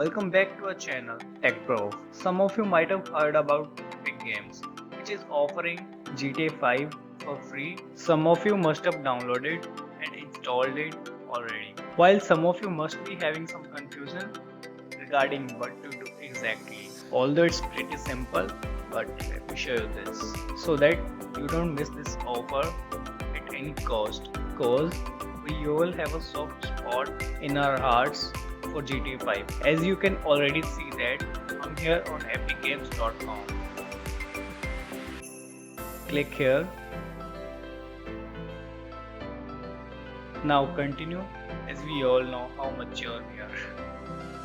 Welcome back to our channel TechProf. Some of you might have heard about Epic Games, which is offering GTA 5 for free. Some of you must have downloaded and installed it already. While some of you must be having some confusion regarding what to do exactly. Although it's pretty simple, but let me show you this so that you don't miss this offer at any cost, because we all have a soft spot in our hearts for GTA 5. As you can already see that I'm here on epicgames.com. Click here. Now continue, as we all know how mature we are,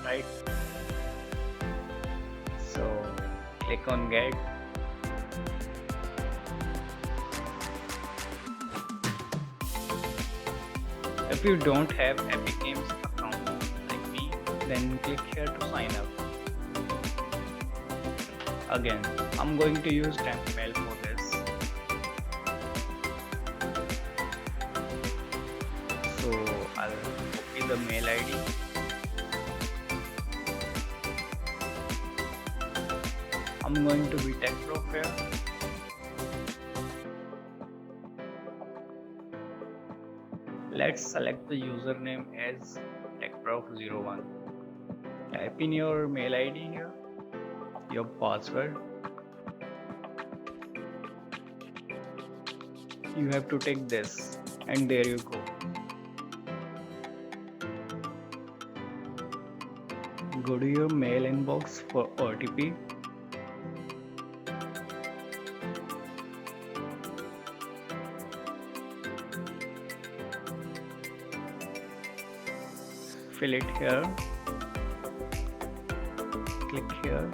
right? So click on get. If you don't have Epic Games account like me, then click here to sign up. Again, I'm going to use temp mail for this. So I'll copy the mail ID. I'm going to be TechProf here. Let's select the username as TechProf01. Type in your mail ID here, your password. You have to take this, and there you go. Go to your mail inbox for OTP. Fill it here. Click here.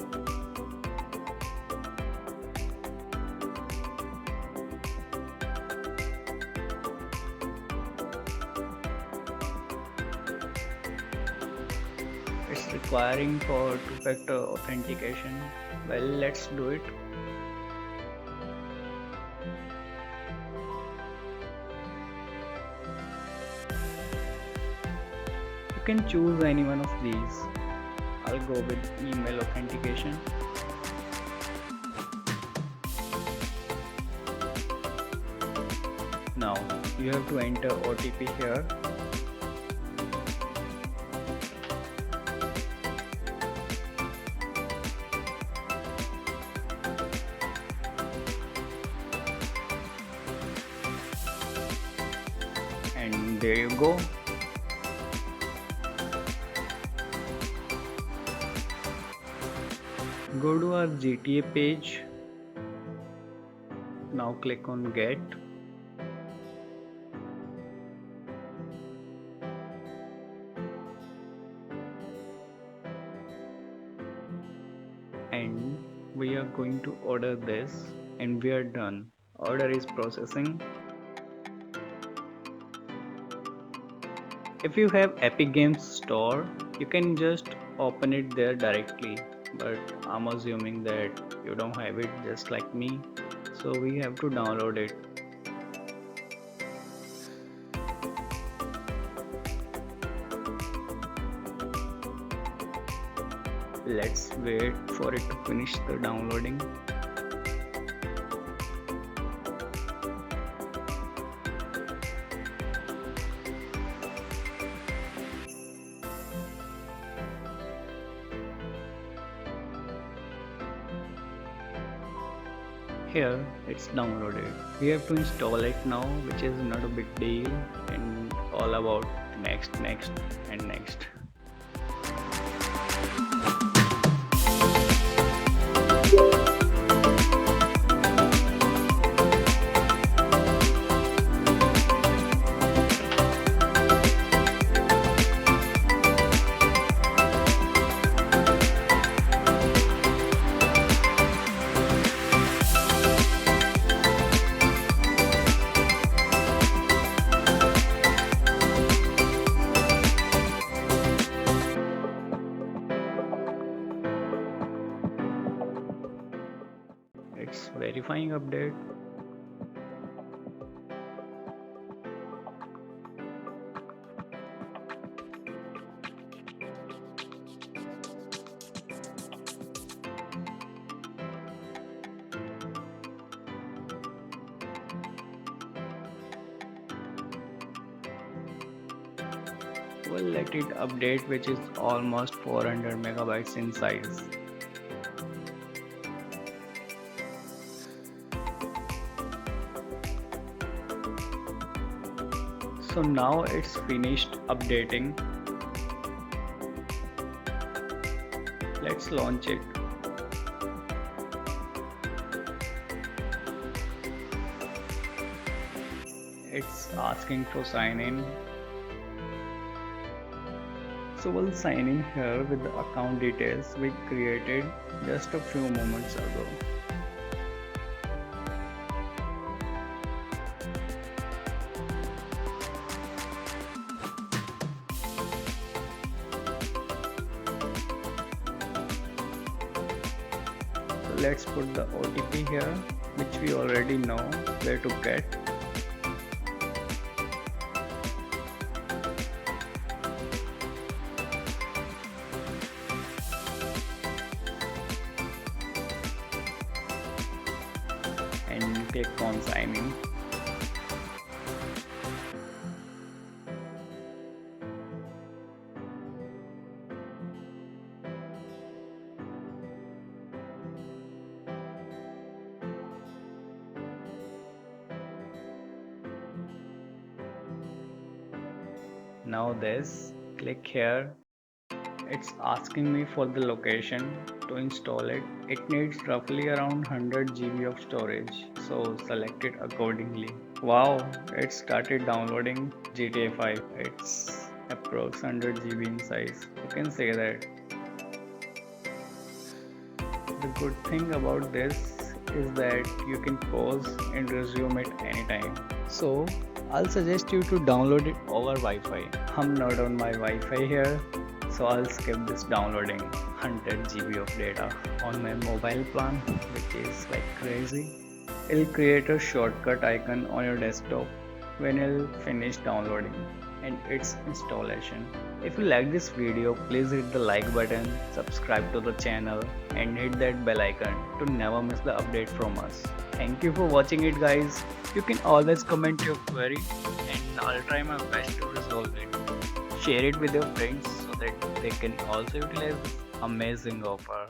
It's requiring for two-factor authentication. Well, let's do it. You can choose any one of these. I'll go with email authentication. Now you have to enter OTP here. And there you go. Go to our GTA page. Now click on get. And we are going to order this, and we are done. Order is processing. If you have Epic Games Store, you can just open it there directly, but I'm assuming that you don't have it just like me, so we have to download it. Let's wait for it to finish the downloading. Here it's downloaded. We have to install it now, which is not a big deal, and all about next and next. It's verifying update. We'll let it update, which is almost 400 megabytes in size. So now it's finished updating. Let's launch it. It's asking to sign in. So we'll sign in here with the account details we created just a few moments ago. So let's put the OTP here, which we already know where to get. And click on sign in. Now this, click here. It's asking me for the location to install it. It needs roughly around 100 GB of storage, so select it accordingly. Wow, it started downloading GTA 5. It's approx 100 GB in size. You can say that. The good thing about this is that you can pause and resume it anytime. So I'll suggest you to download it over Wi-Fi. I'm not on my Wi-Fi here, so I'll skip this downloading 100 GB of data on my mobile plan, which is like crazy. It'll create a shortcut icon on your desktop when it'll finish downloading and its installation. If you like this video, please hit the like button, subscribe to the channel and hit that bell icon to never miss the update from us. Thank you for watching it, guys. You can always comment your query and I'll try my best to resolve it. Share it with your friends so that they can also utilize this amazing offer.